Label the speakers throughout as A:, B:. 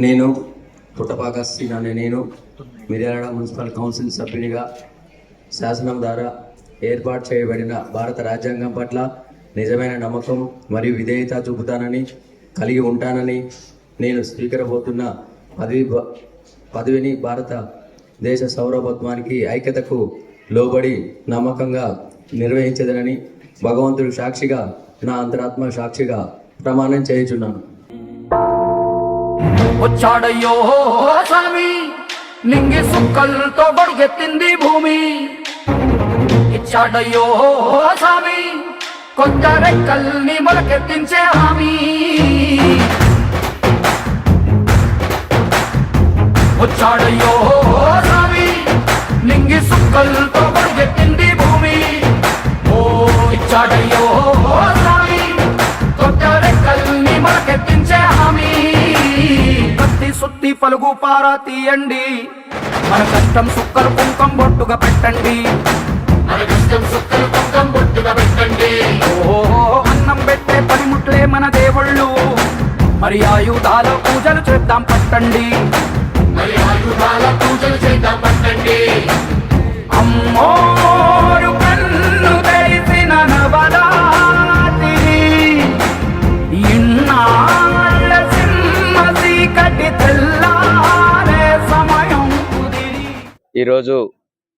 A: నేను పుట్టపాక శ్రీని అనే నేను మిర్యాలగూడ మున్సిపల్ కౌన్సిల్ సభ్యునిగా శాసనం ద్వారా ఏర్పాటు చేయబడిన భారత రాజ్యాంగం పట్ల నిజమైన నమ్మకం మరియు విధేయత చూపుతానని కలిగి ఉంటానని నేను స్వీకరించబోతున్న పదవిని భారత దేశ సార్వభౌమానికి ఐక్యతకు లోబడి నమ్మకంగా నిర్వహించదనని భగవంతుడు సాక్షిగా నా అంతరాత్మ సాక్షిగా ప్రమాణం చేయుచున్నాను.
B: వచ్చాడయ్యో స్వామి నింగి సుక్కలతో బడిగెత్తింది భూమి. ఇచ్చాడయ్యో స్వామి కొత్త రెక్కల్ని మొలకెత్తించే హామీ. వచ్చాడయ్యో స్వామి నింగి సుక్కలతో బడిగెత్తింది భూమి. ఓ ఇచ్చాడయ్యో స్వామి కొత్త రెక్కల్ని మొలకెత్తించే హామీ. కత్తి సుత్తి పలుగు పారా తీయండి, మన కష్టం సుక్కలు కుంకం బొట్టుగా పెట్టండి. ఓ అన్నం పెట్టే పనిముట్లే మన దేవుళ్ళు, మరి ఆయుధాల పూజలు చేద్దాం పట్టండి. అమ్మోరు కన్ను తెరిసిన నవరాత్రి, ఇన్నాళ్ళ సింహ చీకటి తెల్లారే సమయం కుదిరి.
C: ఈరోజు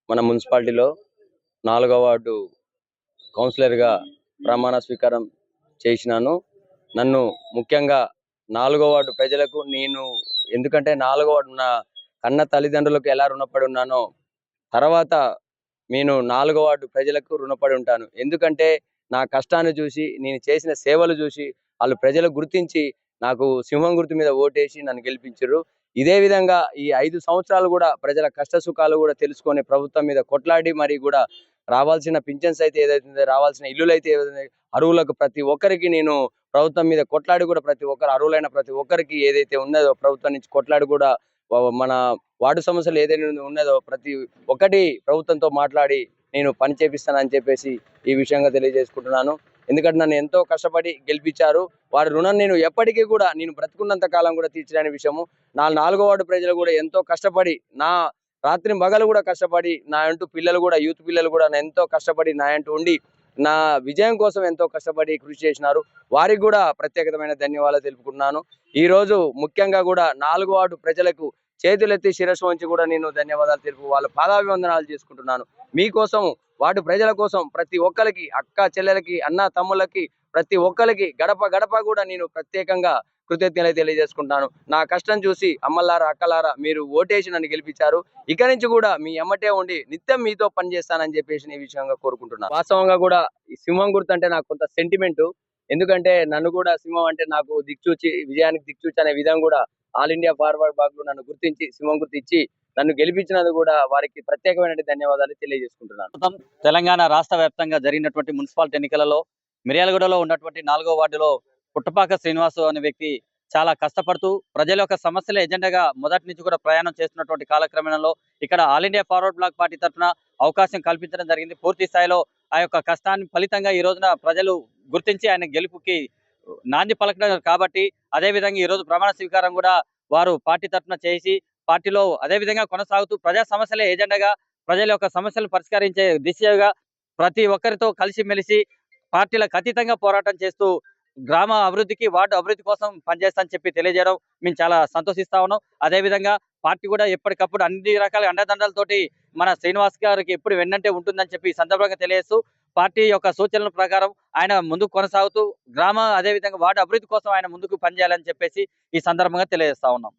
C: మన మున్సిపాలిటీలో 4వ వార్డు కౌన్సిలర్గా ప్రమాణ స్వీకారం చేసినాను. నన్ను ముఖ్యంగా 4వ వార్డు ప్రజలకు నేను ఎందుకంటే 4వ వార్డు నా కన్న తల్లిదండ్రులకు ఎలా రుణపడి ఉన్నానో తర్వాత నేను 4వ వార్డు ప్రజలకు రుణపడి ఉంటాను. ఎందుకంటే నా కష్టాన్ని చూసి నేను చేసిన సేవలు చూసి వాళ్ళు ప్రజలు గుర్తించి నాకు సింహం గుర్తు మీద ఓటేసి నన్ను గెలిపించారు. ఇదే విధంగా ఈ 5 సంవత్సరాలు కూడా ప్రజల కష్ట సుఖాలు కూడా తెలుసుకొని ప్రభుత్వం మీద కొట్లాడి మరి కూడా రావాల్సిన పింఛన్స్ అయితే ఏదైతే రావాల్సిన ఇల్లులు అయితే అరువులకు ప్రతి ఒక్కరికి నేను ప్రభుత్వం మీద కొట్లాడి కూడా ప్రతి ఒక్కరు అరువులైన ప్రతి ఒక్కరికి ఏదైతే ఉన్నదో ప్రభుత్వం నుంచి కొట్లాడి కూడా మన వార్డు సమస్యలు ఏదైతే ఉన్నదో ప్రతి ఒక్కటి ప్రభుత్వంతో మాట్లాడి నేను పని చేపిస్తానని చెప్పేసి ఈ విషయంగా తెలియజేసుకుంటున్నాను. ఎందుకంటే నన్ను ఎంతో కష్టపడి గెలిపించారు. వారి రుణం నేను ఎప్పటికీ కూడా నేను బ్రతుకున్నంత కాలం కూడా తీర్చలేని విషయము. 4వ వార్డు ప్రజలు కూడా ఎంతో కష్టపడి నా రాత్రి మగలు కూడా కష్టపడి నా అంటూ పిల్లలు కూడా యూత్ పిల్లలు కూడా ఎంతో కష్టపడి నా అంటూ ఉండి నా విజయం కోసం ఎంతో కష్టపడి కృషి చేసినారు. వారికి కూడా ప్రత్యేకమైన ధన్యవాదాలు తెలుపుకుంటున్నాను. ఈ రోజు ముఖ్యంగా కూడా 4వ వార్డు ప్రజలకు చేతులెత్తి శిరస్సు వంచి కూడా నేను ధన్యవాదాలు తెలుపు వాళ్ళ పాదాభివందనాలు చేసుకుంటున్నాను. మీకోసం వార్డు ప్రజల కోసం ప్రతి ఒక్కరికి అక్క చెల్లెలకి అన్న తమ్ముళ్ళకి ప్రతి ఒక్కరికి గడప గడప కూడా నేను ప్రత్యేకంగా కృతజ్ఞతలు తెలియజేసుకుంటాను. నా కష్టం చూసి అమ్మలారా అక్కలారా మీరు ఓటేసి నన్ను గెలిపించారు. ఇక నుంచి కూడా మీ ఎమ్మటే ఉండి నిత్యం మీతో పనిచేస్తానని చెప్పేసి ఈ విషయంగా కోరుకుంటున్నాను. వాస్తవంగా కూడా ఈ సింహం గుర్తు అంటే నాకు కొంత సెంటిమెంటు. ఎందుకంటే నన్ను కూడా సింహం అంటే నాకు దిక్చూచి విజయానికి దిక్చూచి అనే విధంగా కూడా ఆల్ ఇండియా ఫార్వర్డ్ బ్లాక్ లో నన్ను గుర్తించి సింహం గుర్తు ఇచ్చి నన్ను గెలిపించినందుకు కూడా వారికి ప్రత్యేకమైన ధన్యవాదాలు తెలియజేసుకుంటున్నాను.
D: తెలంగాణ రాష్ట్ర వ్యాప్తంగా జరిగినటువంటి మున్సిపాలిటీ ఎన్నికలలో మిర్యాలగూడలో ఉన్నటువంటి 4వ వార్డులో పుట్టపాక శ్రీనివాసు అనే వ్యక్తి చాలా కష్టపడుతూ ప్రజల యొక్క సమస్యల ఎజెండాగా మొదటి నుంచి కూడా ప్రయాణం చేస్తున్నటువంటి కాలక్రమంలో ఇక్కడ all India forward bloc party తరఫున అవకాశం కల్పించడం జరిగింది. పూర్తి స్థాయిలో ఆ యొక్క కష్టాన్ని ఫలితంగా ఈ రోజున ప్రజలు గుర్తించి ఆయన గెలుపుకి నాంది పలకడం కాబట్టి అదేవిధంగా ఈ రోజు ప్రమాణ స్వీకారం కూడా వారు పార్టీ తరఫున చేసి పార్టీలో అదేవిధంగా కొనసాగుతూ ప్రజా సమస్యల ఏజెండాగా ప్రజల యొక్క సమస్యలు పరిష్కరించే దిశగా ప్రతి ఒక్కరితో కలిసిమెలిసి పార్టీలకు అతీతంగా పోరాటం చేస్తూ గ్రామ అభివృద్ధికి వార్డు అభివృద్ధి కోసం పనిచేస్తానని చెప్పి తెలియజేయడం మేము చాలా సంతోషిస్తా ఉన్నాం. అదేవిధంగా పార్టీ కూడా ఎప్పటికప్పుడు అన్ని రకాల అండదండలతోటి మన శ్రీనివాస్ గారికి ఎప్పుడు వెన్నంటే ఉంటుందని చెప్పి ఈ సందర్భంగా తెలియజేస్తూ పార్టీ యొక్క సూచనల ప్రకారం ఆయన ముందుకు కొనసాగుతూ గ్రామ అదేవిధంగా వార్డు అభివృద్ధి కోసం ఆయన ముందుకు పనిచేయాలని చెప్పేసి ఈ సందర్భంగా తెలియజేస్తా ఉన్నాం.